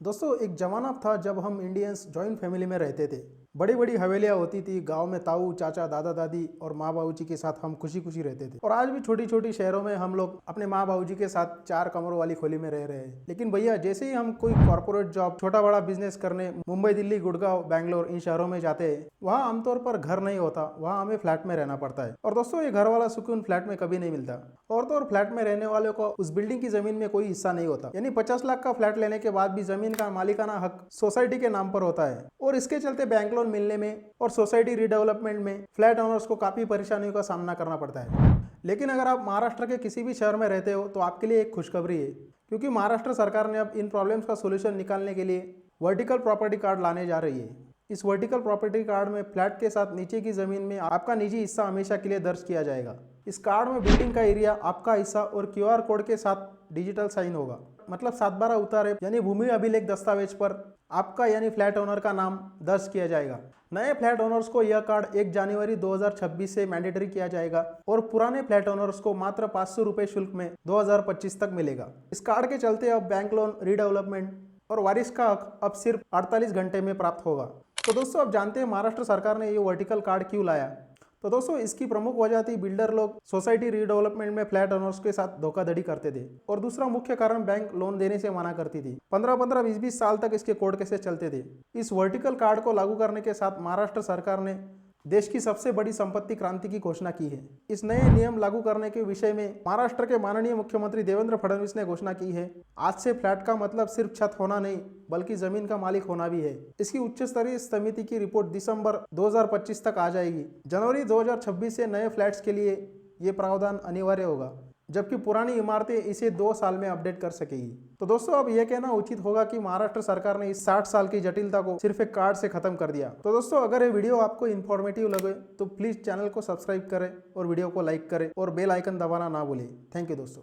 दोस्तों एक जमाना था जब हम इंडियंस जॉइंट फैमिली में रहते थे। बड़ी बड़ी हवेलियां होती थी, गांव में ताऊ चाचा दादा दादी और माँ बाबू जी के साथ हम खुशी खुशी रहते थे। और आज भी छोटी छोटी शहरों में हम लोग अपने माँ बाबू जी के साथ 4 कमरों वाली खोली में रह रहे हैं। लेकिन भैया जैसे ही हम कोई कॉर्पोरेट जॉब, छोटा बड़ा बिजनेस करने मुंबई, दिल्ली, गुड़गांव, बैंगलोर इन शहरों में जाते हैं, वहाँ आमतौर पर घर नहीं होता, वहाँ हमें फ्लैट में रहना पड़ता है। और दोस्तों ये घर वाला सुकून फ्लैट में कभी नहीं मिलता। और तो और फ्लैट में रहने वालों को उस बिल्डिंग की जमीन में कोई हिस्सा नहीं होता, यानी 50 लाख का फ्लैट लेने के बाद भी जमीन का मालिकाना हक सोसाइटी के नाम पर होता है। और इसके चलते बैंक लोन मिलने में और सोसाइटी रीडेवलपमेंट में फ्लैट ओनर्स को काफी परेशानियों का सामना करना पड़ता है। लेकिन अगर आप महाराष्ट्र के किसी भी शहर में रहते हो तो आपके लिए एक खुशखबरी है, क्योंकि महाराष्ट्र सरकार ने अब इन प्रॉब्लम्स का सोल्यूशन निकालने के लिए वर्टिकल प्रॉपर्टी कार्ड लाने जा रही है। इस वर्टिकल प्रॉपर्टी कार्ड में फ्लैट के साथ नीचे की जमीन में आपका निजी हिस्सा हमेशा के लिए दर्ज किया जाएगा। इस कार्ड में बिल्डिंग का एरिया, आपका हिस्सा और क्यूआर कोड के साथ डिजिटल साइन होगा। मतलब 7/12 उतारे यानी भूमि अभिलेख दस्तावेज पर आपका यानी फ्लैट ओनर का नाम दर्ज किया जाएगा। नए फ्लैट ओनर्स को यह कार्ड 1 जनवरी 2026 से मैंडेटरी किया जाएगा और पुराने फ्लैट ओनर्स को मात्र 500 रुपये शुल्क में 2025 तक मिलेगा। इस कार्ड के चलते अब बैंक लोन, रीडेवलपमेंट और वारिस का हक अब सिर्फ 48 घंटे में प्राप्त होगा। तो दोस्तों अब जानते हैं महाराष्ट्र सरकार ने ये वर्टिकल कार्ड क्यों लाया। तो दोस्तों इसकी प्रमुख वजह थी बिल्डर लोग सोसाइटी रीडेवलपमेंट में फ्लैट ओनर्स के साथ धोखाधड़ी करते थे। और दूसरा मुख्य कारण बैंक लोन देने से मना करती थी। 15-15, 20-20 साल तक इसके कोर्ट केसेस चलते थे। इस वर्टिकल कार्ड को लागू करने के साथ महाराष्ट्र सरकार ने देश की सबसे बड़ी संपत्ति क्रांति की घोषणा की है। इस नए नियम लागू करने के विषय में महाराष्ट्र के माननीय मुख्यमंत्री देवेंद्र फडणवीस ने घोषणा की है। आज से फ्लैट का मतलब सिर्फ छत होना नहीं, बल्कि जमीन का मालिक होना भी है। इसकी उच्च स्तरीय समिति की रिपोर्ट दिसंबर 2025 तक आ जाएगी। जनवरी 2026 से नए फ्लैट्स के लिए ये प्रावधान अनिवार्य होगा, जबकि पुरानी इमारतें इसे 2 साल में अपडेट कर सकेगी। तो दोस्तों अब यह कहना उचित होगा कि महाराष्ट्र सरकार ने इस 60 साल की जटिलता को सिर्फ एक कार्ड से खत्म कर दिया। तो दोस्तों अगर ये वीडियो आपको इन्फॉर्मेटिव लगे तो प्लीज चैनल को सब्सक्राइब करें और वीडियो को लाइक करें और बेल आइकन दबाना ना भूलें। थैंक यू दोस्तों।